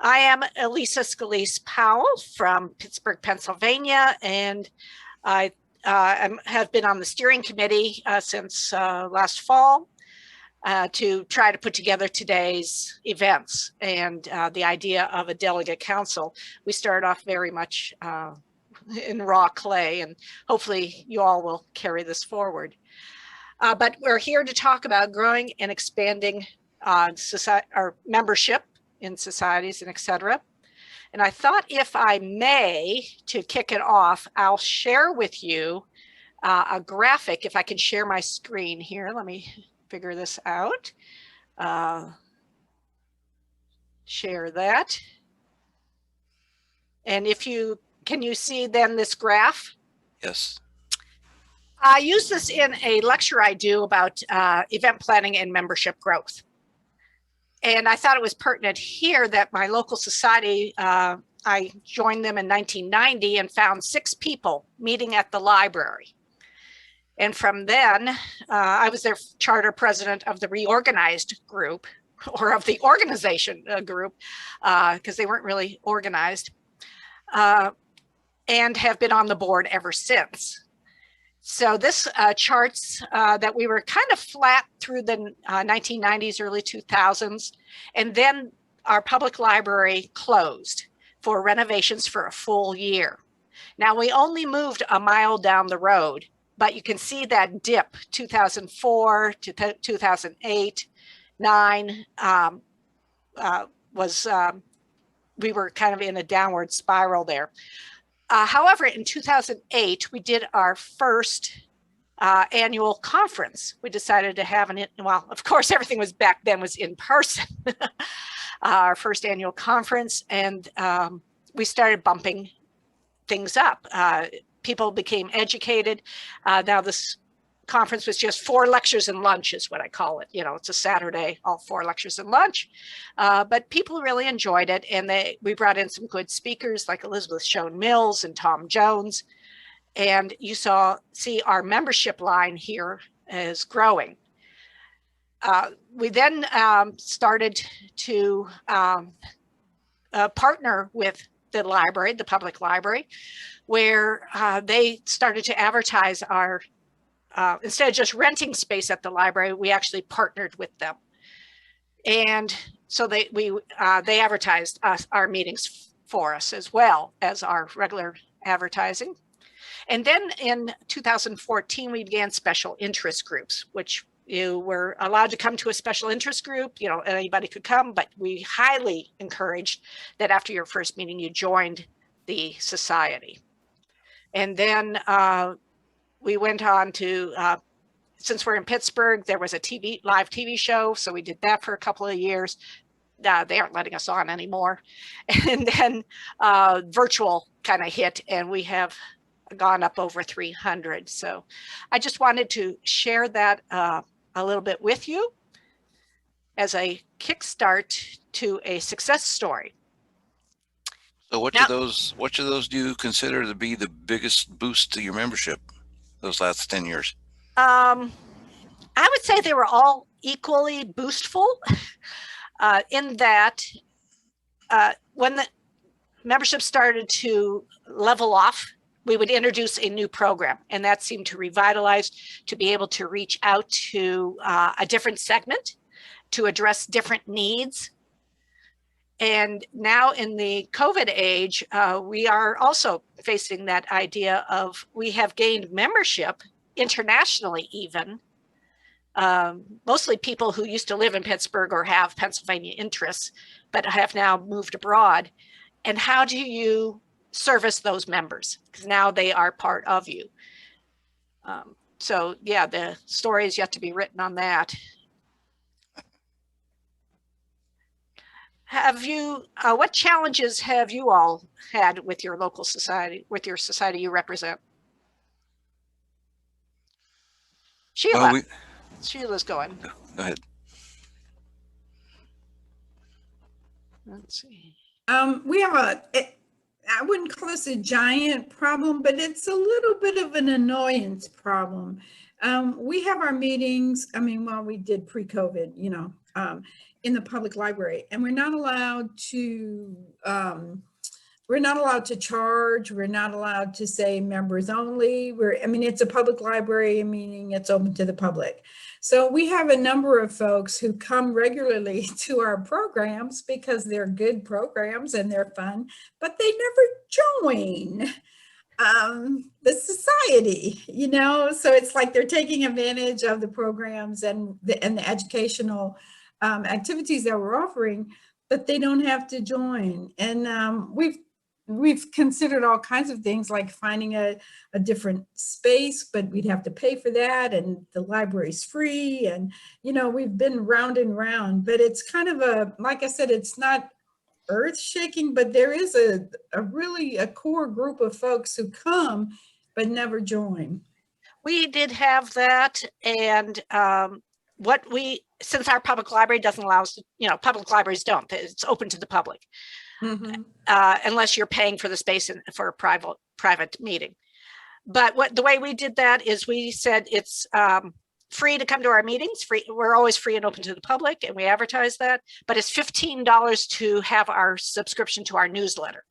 I am Elisa Scalise Powell from Pittsburgh, Pennsylvania, and I have been on the steering committee since last fall to try to put together today's events and the idea of a delegate council. We started off very much in raw clay, and hopefully you all will carry this forward. But we're here to talk about growing and expanding society, our membership in societies and etc. And I thought, if I may, to kick it off, I'll share with you a graphic. If I can share my screen here, let me figure this out. Share that. And can you see then this graph? Yes. I use this in a lecture I do about event planning and membership growth. And I thought it was pertinent here that my local society, I joined them in 1990 and found 6 people meeting at the library. And from then, I was their charter president of the reorganized group, or of the organization group, because they weren't really organized, and have been on the board ever since. So this charts that we were kind of flat through the 1990s, early 2000s, and then our public library closed for renovations for a full year. Now, we only moved a mile down the road, but you can see that dip, 2004 to 2008, 9, we were kind of in a downward spiral there. However, in 2008, we did our first annual conference. We decided to have well, of course, everything was back then was in person, our first annual conference, and we started bumping things up. People became educated. Now this conference was just 4 lectures and lunch is what I call it. You know, it's a Saturday, all 4 lectures and lunch. But people really enjoyed it. And we brought in some good speakers like Elizabeth Shown Mills and Tom Jones. And you see our membership line here is growing. We then started to partner with the library, the public library, where they started to advertise our instead of just renting space at the library, we actually partnered with them. And so they advertised our meetings for us as well as our regular advertising. And then in 2014, we began special interest groups, which you were allowed to come to a special interest group. You know, anybody could come, but we highly encouraged that after your first meeting, you joined the society. And then we went on to, since we're in Pittsburgh, there was a live TV show. So we did that for a couple of years. They aren't letting us on anymore. And then virtual kind of hit, and we have gone up over 300. So I just wanted to share that a little bit with you as a kickstart to a success story. So which of those do you consider to be the biggest boost to your membership those last 10 years? I would say they were all equally boostful in that when the membership started to level off, we would introduce a new program, and that seemed to revitalize, to be able to reach out to a different segment, to address different needs. And now in the COVID age, we are also facing that idea of, we have gained membership internationally even, mostly people who used to live in Pittsburgh or have Pennsylvania interests, but have now moved abroad. And how do you service those members? Because now they are part of you. So yeah, the story is yet to be written on that. Have you, what challenges have you all had with your local society, with your society you represent? Sheila. Sheila's going. Go ahead. Let's see. We have I wouldn't call this a giant problem, but it's a little bit of an annoyance problem. We have our meetings, I mean, well, we did pre-COVID, you know, in the public library, and we're not allowed to charge. We're not allowed to say members only. It's a public library, meaning it's open to the public. So we have a number of folks who come regularly to our programs because they're good programs and they're fun, but they never join the society, so it's like they're taking advantage of the programs and the educational activities that we're offering, but they don't have to join. And we've considered all kinds of things, like finding a different space, but we'd have to pay for that, and the library's free, and we've been round and round, but it's kind of like I said, it's not earth shaking, but there is a core group of folks who come but never join. We did have that, and since our public library doesn't allow us to, public libraries don't, it's open to the public. Mm-hmm. Unless you're paying for the space for a private meeting. But the way we did that is we said it's free to come to our meetings. Free, we're always free and open to the public, and we advertise that. But it's $15 to have our subscription to our newsletter,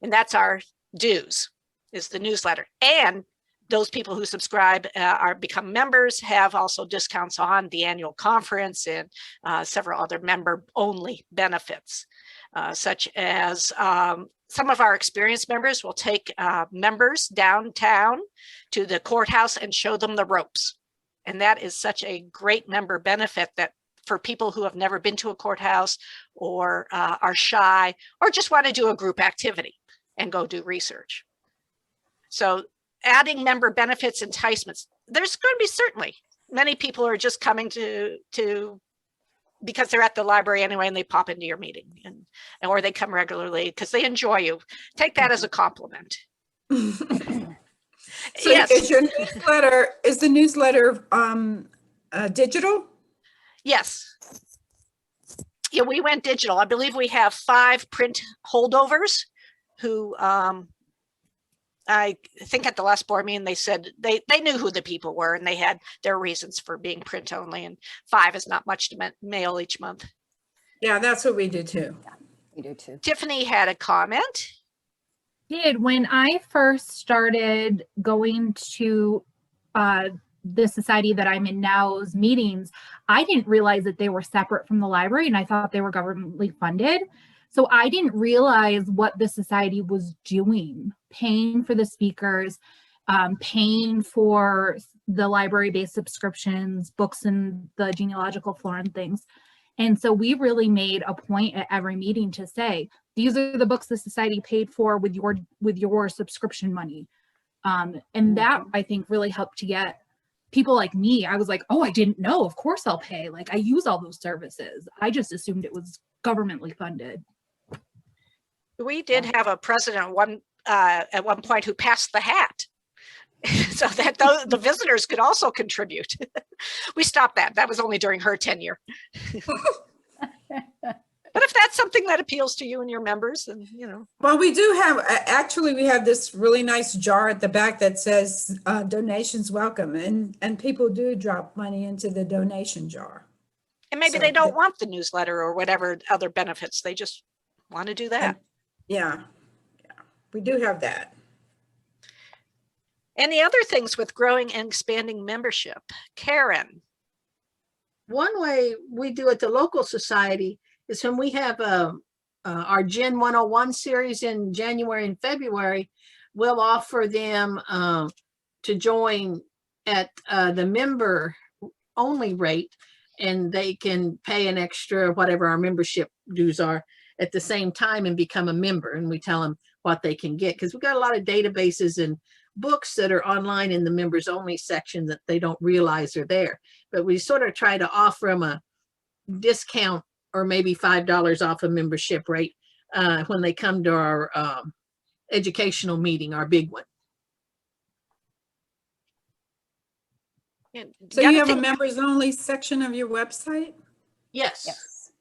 and that's our dues. Is the newsletter, and those people who subscribe become members have also discounts on the annual conference and several other member-only benefits. Such as some of our experienced members will take members downtown to the courthouse and show them the ropes. And that is such a great member benefit that for people who have never been to a courthouse or are shy or just want to do a group activity and go do research. So adding member benefits, enticements, there's going to be certainly many people who are just coming to because they're at the library anyway, and they pop into your meeting, or they come regularly because they enjoy you. Take that as a compliment. So yes. Is the newsletter digital? Yes. Yeah, we went digital. I believe we have 5 print holdovers who I think at the last board meeting, they said they knew who the people were, and they had their reasons for being print only, and 5 is not much to mail each month. Yeah, that's what we do too. Yeah, we do too. Tiffany had a comment. When I first started going to the society that I'm in now's meetings, I didn't realize that they were separate from the library, and I thought they were governmentally funded. So I didn't realize what the society was doing, paying for the speakers, paying for the library-based subscriptions, books in the genealogical flora and things. And so we really made a point at every meeting to say, these are the books the society paid for with your subscription money. And that, I think, really helped to get people like me. I was like, oh, I didn't know. Of course I'll pay. Like, I use all those services. I just assumed it was governmentally funded. We did have a president at one point who passed the hat so that the visitors could also contribute. We stopped that. That was only during her tenure. But if that's something that appeals to you and your members, then, Well, we do have, actually, we have this really nice jar at the back that says donations welcome, and people do drop money into the donation jar. And maybe they don't want the newsletter or whatever other benefits. They just want to do that. Yeah, we do have that. Any other things with growing and expanding membership? Karen. One way we do at the local society is when we have our Gen 101 series in January and February, we'll offer them to join at the member only rate, and they can pay an extra, whatever our membership dues are, at the same time and become a member. And we tell them what they can get, because we've got a lot of databases and books that are online in the members only section that they don't realize are there. But we sort of try to offer them a discount, or maybe $5 off a membership rate when they come to our educational meeting, our big one. So you have a members only section of your website? Yes. Yes.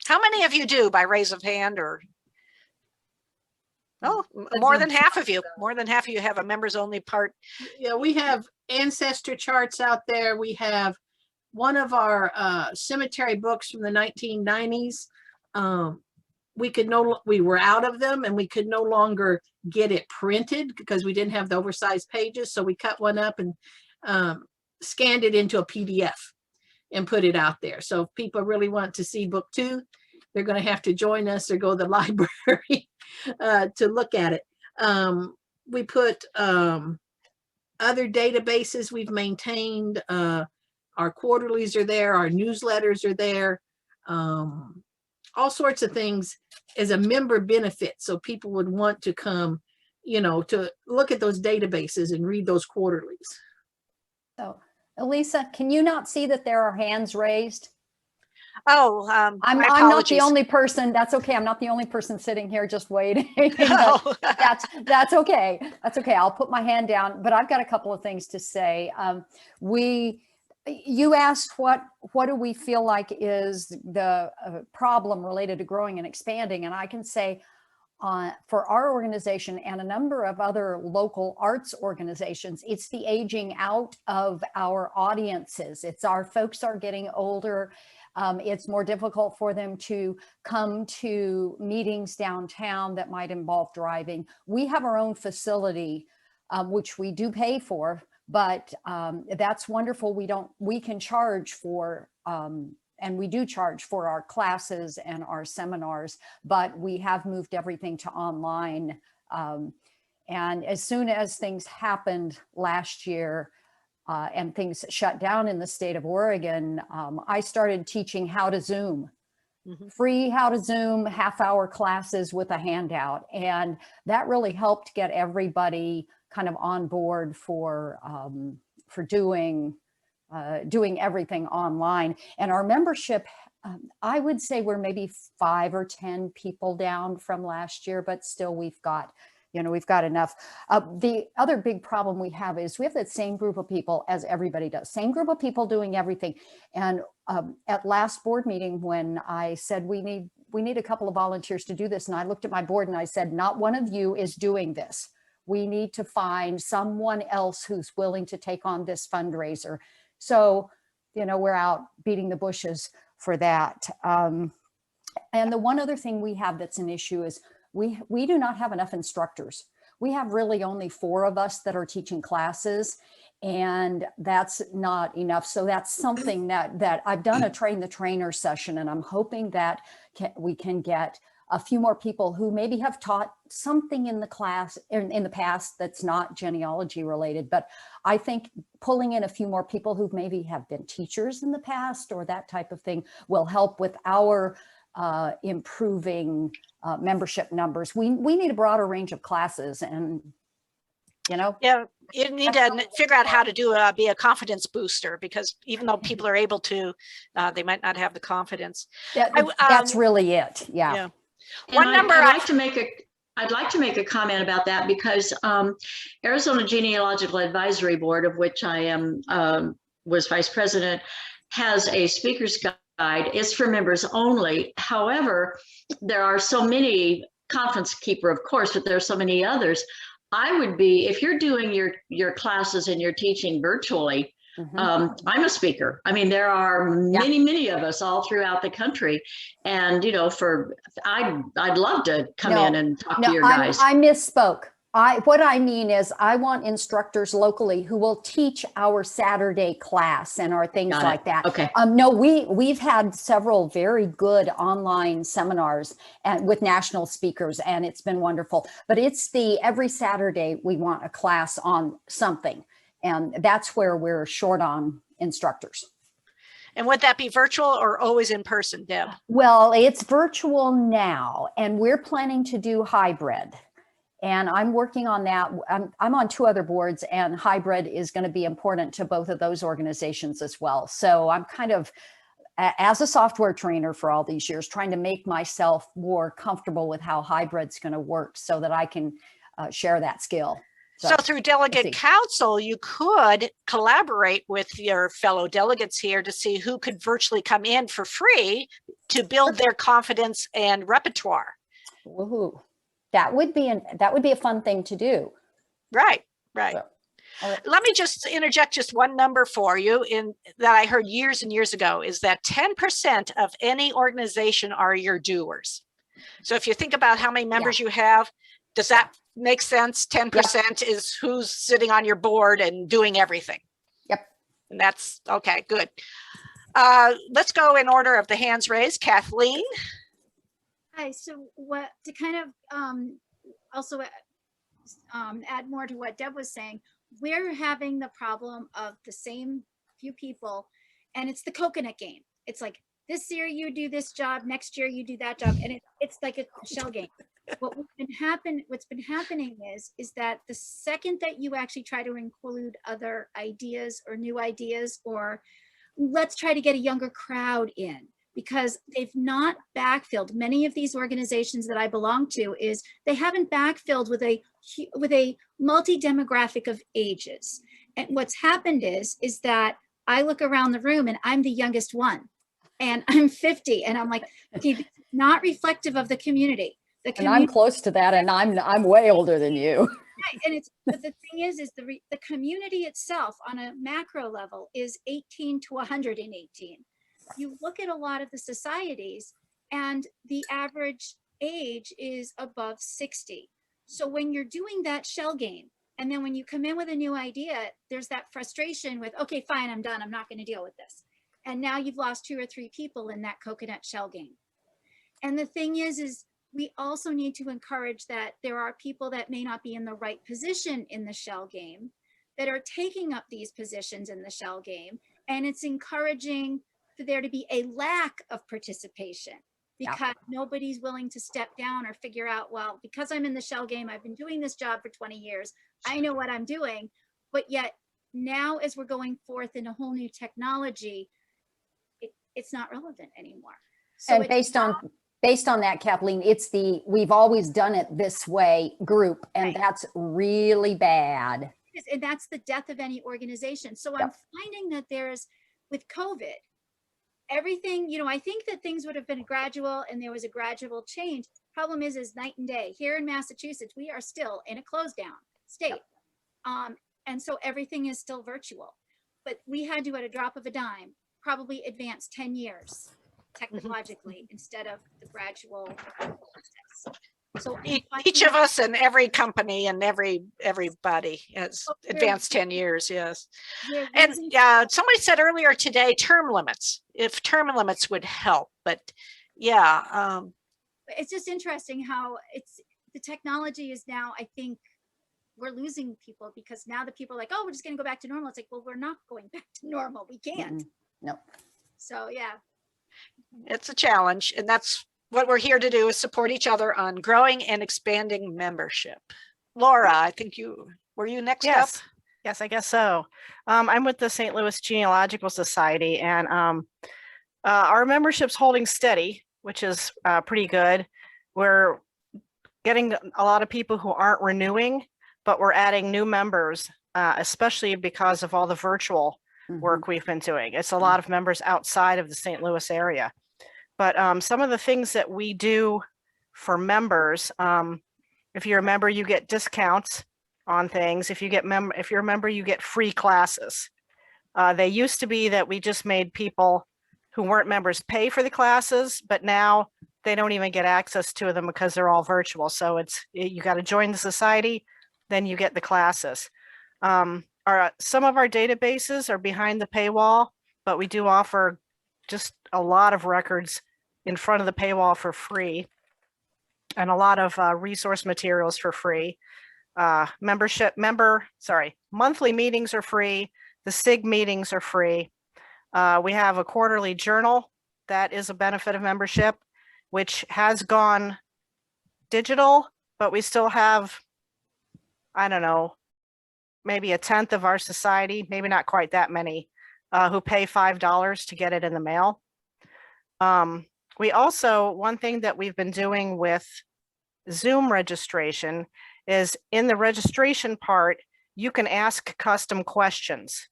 How many of you do, by raise of hand? Or more than half of you. More than half of you have a members only part. Yeah, we have ancestor charts out there. We have one of our cemetery books from the 1990s. We were out of them and we could no longer get it printed because we didn't have the oversized pages. So we cut one up and scanned it into a PDF and put it out there. So if people really want to see book 2, they're going to have to join us or go to the library to look at it. We put other databases we've maintained. Our quarterlies are there. Our newsletters are there. All sorts of things as a member benefit. So people would want to come, to look at those databases and read those quarterlies. So, Elisa, can you not see that there are hands raised? Oh, I'm my not the apologies. only person. That's okay. I'm not the only person sitting here just waiting. Oh. That's okay. That's okay. I'll put my hand down, but I've got a couple of things to say. You asked what do we feel like is the problem related to growing and expanding, and I can say for our organization and a number of other local arts organizations, it's the aging out of our audiences. It's our folks are getting older. It's more difficult for them to come to meetings downtown that might involve driving. We have our own facility, which we do pay for, but that's wonderful. We can charge for, and we do charge for our classes and our seminars, but we have moved everything to online. And as soon as things happened last year, and things shut down in the state of Oregon, I started teaching how to Zoom, free how to Zoom half-hour classes with a handout. And that really helped get everybody kind of on board for doing everything online. And our membership, I would say we're maybe 5 or 10 people down from last year, but still we've got enough. The other big problem we have is we have that same group of people as everybody does, same group of people doing everything. And at last board meeting, when I said we need a couple of volunteers to do this, and I looked at my board and I said, not one of you is doing this. We need to find someone else who's willing to take on this fundraiser. So, we're out beating the bushes for that. And the one other thing we have that's an issue is we do not have enough instructors. We have really only 4 of us that are teaching classes, and that's not enough. So that's something that I've done a train the trainer session, and I'm hoping that we can get a few more people who maybe have taught something in the class in the past that's not genealogy related. But I think pulling in a few more people who maybe have been teachers in the past or that type of thing will help with our improving membership numbers. We need a broader range of classes, and Yeah, you need to figure out how to be a confidence booster, because even though people are able to, they might not have the confidence. That's really it. Yeah. One number I'd like to make a comment about that, because Arizona Genealogical Advisory Board, of which I was vice president, has a speaker's guide. It's for members only. However, there are so many, Conference Keeper, of course, but there are so many others. I would be, if you're doing your classes and you're teaching virtually, I'm a speaker. I mean, there are many of us all throughout the country, and I'd love to come in and talk to your guys. I misspoke. What I mean is I want instructors locally who will teach our Saturday class and our things like that. Okay. No, we've had several very good online seminars and with national speakers, and it's been wonderful. But it's every Saturday we want a class on something, and that's where we're short on instructors. And would that be virtual or always in person, Deb? Well, it's virtual now, and we're planning to do hybrid. And I'm working on that. I'm on 2 other boards, and hybrid is going to be important to both of those organizations as well. So I'm kind of, as a software trainer for all these years, trying to make myself more comfortable with how hybrid's going to work so that I can share that skill. So through delegate council, you could collaborate with your fellow delegates here to see who could virtually come in for free to build their confidence and repertoire. Woohoo. That would be a fun thing to do. Right. So, All right. Let me just interject just one number for you in that I heard years and years ago is that 10% of any organization are your doers. So if you think about how many members you have, does that make sense? 10% is who's sitting on your board and doing everything. Yep. And that's okay, good. Let's go in order of the hands raised. Kathleen. Hi, so what to kind of also add more to what Deb was saying, we're having the problem of the same few people, and it's the coconut game. It's like this year you do this job, next year you do that job, and it's like a shell game. What's been happening is that the second that you actually try to include other ideas or new ideas, or let's try to get a younger crowd in, because they've not backfilled. Many of these organizations that I belong to is they haven't backfilled with a multi-demographic of ages. And what's happened is that I look around the room and I'm the youngest one, and I'm 50, and I'm like, okay, this is not reflective of the community. And I'm close to that, and I'm way older than you. Right. And but the thing is the community itself on a macro level is 18 to 118. You look at a lot of the societies and the average age is above 60. So when you're doing that shell game, and then when you come in with a new idea, there's that frustration with, okay, fine, I'm done. I'm not going to deal with this. And now you've lost 2 or 3 people in that coconut shell game. And the thing is we also need to encourage that there are people that may not be in the right position in the shell game that are taking up these positions in the shell game. And it's encouraging for there to be a lack of participation because nobody's willing to step down or figure out, well, because I'm in the shell game, I've been doing this job for 20 years. I know what I'm doing, but yet now as we're going forth in a whole new technology, it's not relevant anymore. So and based on that, Kathleen, it's we've always done it this way group, and that's really bad. And that's the death of any organization. So I'm finding that with COVID, everything, I think that things would have been gradual and there was a gradual change. Problem is night and day. Here in Massachusetts, we are still in a closed down state. And so everything is still virtual, but we had to, at a drop of a dime, probably advance 10 years technologically instead of the gradual process. So each of us and every company and everybody has advanced 10 years. Yes. And somebody said earlier today, term limits, if term limits would help, but it's just interesting how the technology is now, I think we're losing people because now the people are like, oh, we're just going to go back to normal. It's like, well, we're not going back to normal. We can't. No. So, yeah. It's a challenge, and that's what we're here to do, is support each other on growing and expanding membership. Laura, I think were you next up? Yes, I guess so. I'm with the St. Louis Genealogical Society, and our membership's holding steady, which is pretty good. We're getting a lot of people who aren't renewing, but we're adding new members, especially because of all the virtual work we've been doing. It's a lot of members outside of the St. Louis area. But some of the things that we do for members, if you're a member, you get discounts on things. If you're a member, you get free classes. They used to be that we just made people who weren't members pay for the classes, but now they don't even get access to them because they're all virtual. So you got to join the society, then you get the classes. Some of our databases are behind the paywall, but we do offer just a lot of records in front of the paywall for free, and a lot of resource materials for free. Monthly meetings are free. The SIG meetings are free. We have a quarterly journal that is a benefit of membership, which has gone digital, but we still have, I don't know, maybe a tenth of our society, maybe not quite that many, who pay $5 to get it in the mail. We also, one thing that we've been doing with Zoom registration is in the registration part, you can ask custom questions.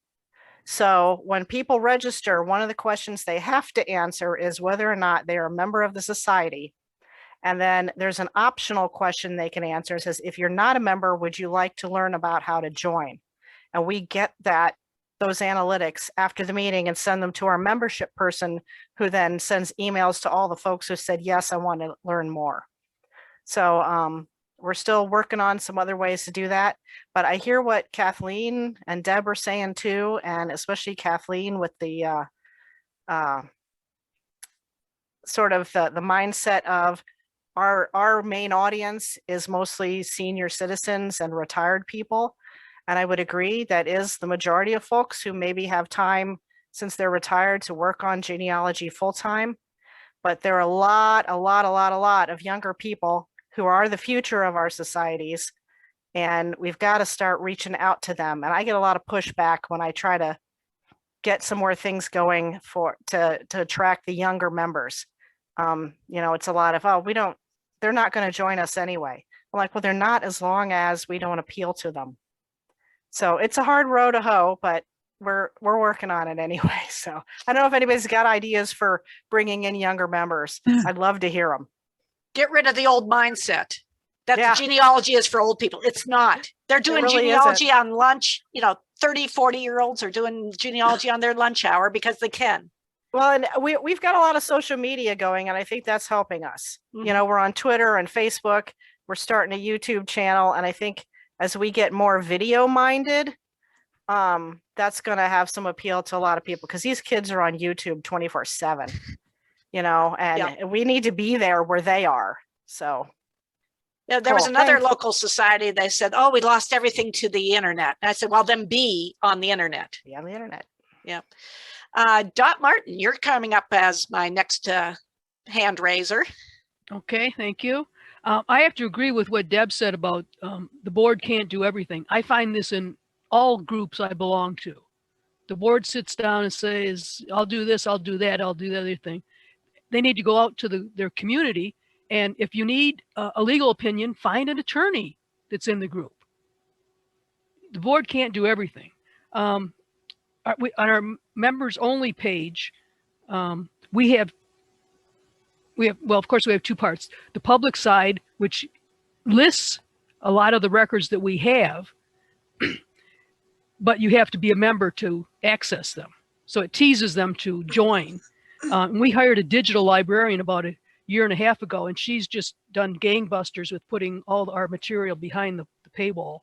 So when people register, one of the questions they have to answer is whether or not they are a member of the society. And then there's an optional question they can answer. It says, if you're not a member, would you like to learn about how to join? and we get those analytics after the meeting and send them to our membership person, who then sends emails to all the folks who said, yes, I want to learn more. So we're still working on some other ways to do that. But I hear what Kathleen and Deb are saying too, and especially Kathleen with the sort of the mindset of our main audience is mostly senior citizens and retired people. And I would agree that is the majority of folks who maybe have time since they're retired to work on genealogy full time. But there are a lot of younger people who are the future of our societies. And we've got to start reaching out to them. And I get a lot of pushback when I try to get some more things going to attract the younger members. It's a lot of, they're not going to join us anyway. I'm like, well, they're not, as long as we don't appeal to them. So it's a hard row to hoe, but we're working on it anyway. So I don't know if anybody's got ideas for bringing in younger members. I'd love to hear them. Get rid of the old mindset that Yeah. the genealogy is for old people. It's not. They're doing really genealogy on lunch. 30, 40-year-olds are doing genealogy on their lunch hour because they can. Well, and we've got a lot of social media going, and I think that's helping us. Mhm. We're on Twitter and Facebook. We're starting a YouTube channel, and I think as we get more video minded, that's going to have some appeal to a lot of people, because these kids are on YouTube 24/7, and we need to be there where they are. So Yeah, there was Cool. another Thanks. local society. They said, "Oh, we lost everything to the internet." And I said, "Well, then be on the internet." be on the internet. Dot Martin, you're coming up as my next hand raiser. Okay, thank you. I have to agree with what Deb said about the board can't do everything. I find this in all groups I belong to. The board sits down and says, I'll do this, I'll do that, I'll do the other thing. They need to go out to their community. And if you need a legal opinion, find an attorney that's in the group. The board can't do everything. On our members only page, we have, well, of course, we have two parts. The public side, which lists a lot of the records that we have, but you have to be a member to access them. So it teases them to join. We hired a digital librarian about a year and a half ago, and she's just done gangbusters with putting all our material behind the paywall.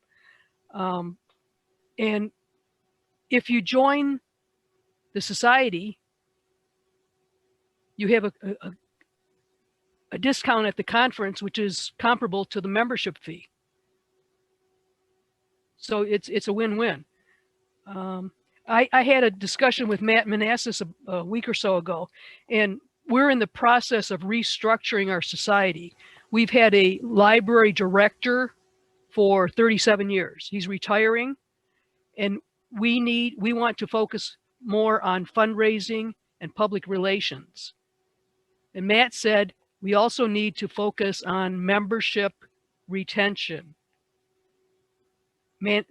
And if you join the society, you have a discount at the conference, which is comparable to the membership fee. So it's a win-win. I had a discussion with Matt Manassas a week or so ago, and we're in the process of restructuring our society. We've had a library director for 37 years. He's retiring, and we want to focus more on fundraising and public relations. And Matt said, we also need to focus on membership retention,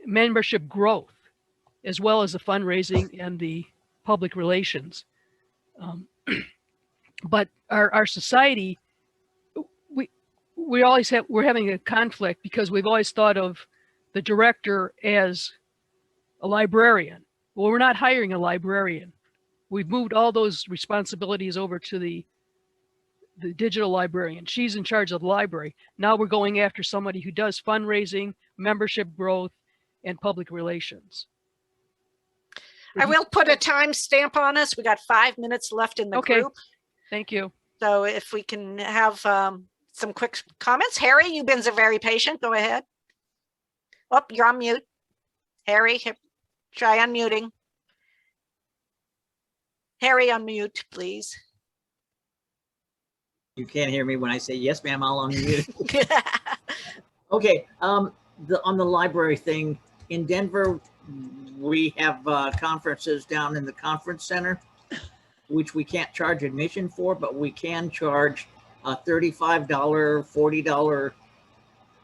membership growth, as well as the fundraising and the public relations. But our society, we're having a conflict because we've always thought of the director as a librarian. Well, we're not hiring a librarian. We've moved all those responsibilities over to the digital librarian. She's in charge of the library. Now we're going after somebody who does fundraising, membership growth, and public relations. I will put a time stamp on us. We got 5 minutes left in the Okay. group. Thank you. So if we can have some quick comments. Harry, you've been so very patient. Go ahead. Oh, you're on mute. Harry, try unmuting. Harry, unmute, please. You can't hear me when I say, yes, ma'am, I'll unmute. Okay, on the library thing, in Denver, we have conferences down in the conference center, which we can't charge admission for, but we can charge a $35, $40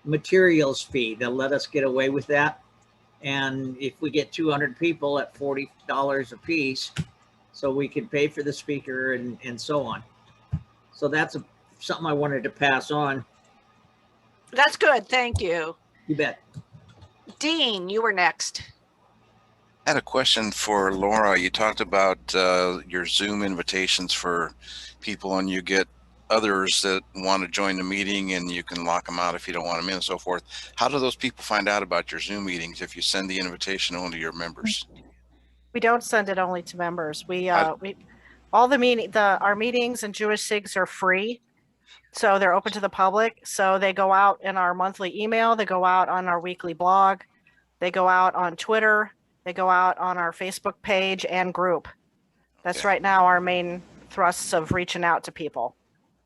materials fee. They'll let us get away with that. And if we get 200 people at $40 a piece, so we can pay for the speaker and so on. So that's something I wanted to pass on. That's good. Thank you. You bet. Dean, you were next. I had a question for Laura. You talked about your Zoom invitations for people, and you get others that want to join the meeting, and you can lock them out if you don't want them in and so forth. How do those people find out about your Zoom meetings if you send the invitation only to your members? We don't send it only to members. Our meetings and Jewish SIGs are free. So they're open to the public. So they go out in our monthly email, they go out on our weekly blog, they go out on Twitter, they go out on our Facebook page and group. That's Okay. right now our main thrusts of reaching out to people.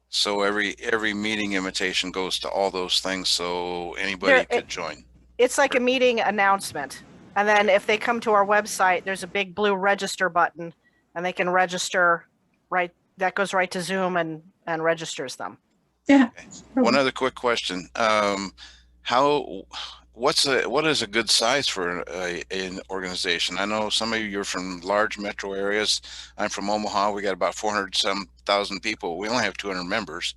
So every meeting invitation goes to all those things, so anybody could join. It's like a meeting announcement. And then if they come to our website, there's a big blue register button and they can register right. That goes right to Zoom and registers them. Yeah. One other quick question. What is a good size for an organization? I know some of you are from large metro areas. I'm from Omaha. We got about 400,000 people. We only have 200 members.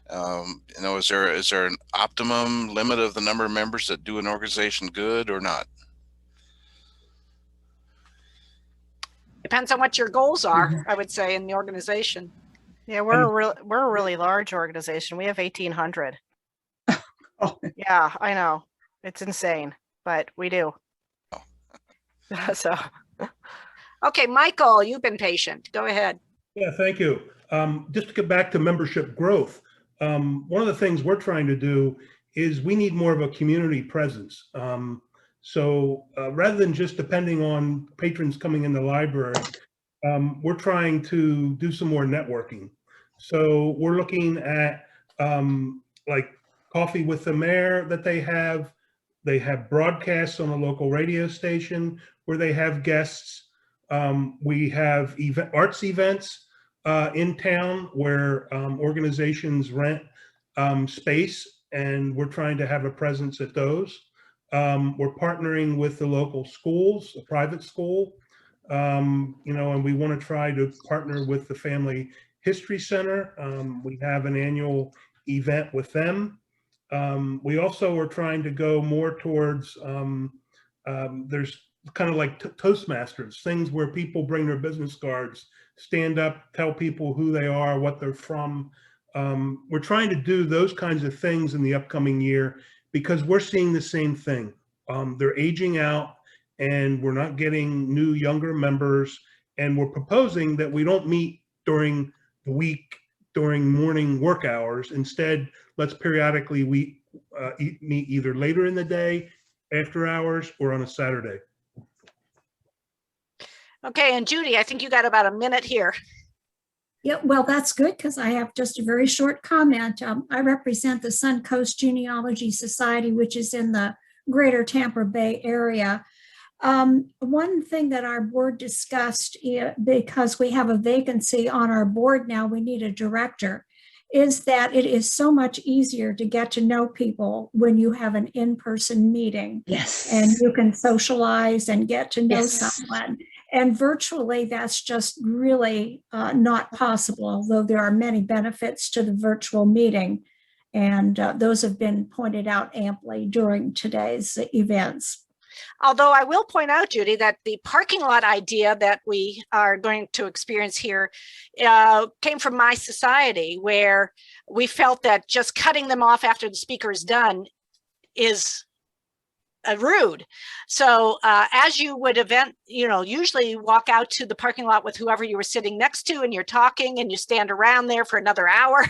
Is there an optimum limit of the number of members that do an organization good or not? Depends on what your goals are, I would say, in the organization. Yeah, we're a really large organization. We have 1,800. Yeah, I know. It's insane, but we do. So. Okay, Michael, you've been patient. Go ahead. Yeah, thank you. Just to get back to membership growth, one of the things we're trying to do is we need more of a community presence. So rather than just depending on patrons coming in the library, we're trying to do some more networking. So we're looking at like Coffee with the Mayor that they have. They have broadcasts on a local radio station where they have guests. We have arts events in town where organizations rent space, and we're trying to have a presence at those. We're partnering with the local schools, a private school, and we want to try to partner with the Family History Center. We have an annual event with them. We also are trying to go more towards, there's kind of like Toastmasters, things where people bring their business cards, stand up, tell people who they are, what they're from. We're trying to do those kinds of things in the upcoming year because we're seeing the same thing. They're aging out and we're not getting new, younger members. And we're proposing that we don't meet during the week, during morning work hours. Instead, let's periodically meet either later in the day, after hours, or on a Saturday. Okay, and Judy, I think you got about a minute here. Yeah, well, that's good because I have just a very short comment. I represent the Suncoast Genealogy Society, which is in the greater Tampa Bay area. One thing that our board discussed, because we have a vacancy on our board now, we need a director, is that it is so much easier to get to know people when you have an in-person meeting. Yes. And you can socialize and get to know Yes. someone. And virtually, that's just really not possible, although there are many benefits to the virtual meeting. And those have been pointed out amply during today's events. Although I will point out, Judy, that the parking lot idea that we are going to experience here came from my society, where we felt that just cutting them off after the speaker is done is rude. So as you would usually walk out to the parking lot with whoever you were sitting next to and you're talking and you stand around there for another hour.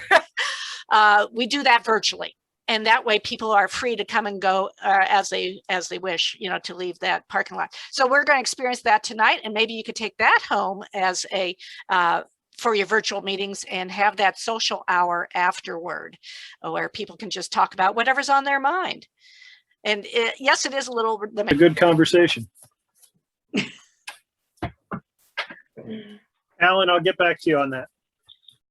We do that virtually. And that way people are free to come and go as they wish, to leave that parking lot. So we're going to experience that tonight, and maybe you could take that home as for your virtual meetings and have that social hour afterward where people can just talk about whatever's on their mind. And yes, it is a little limited. A good conversation. Alan, I'll get back to you on that.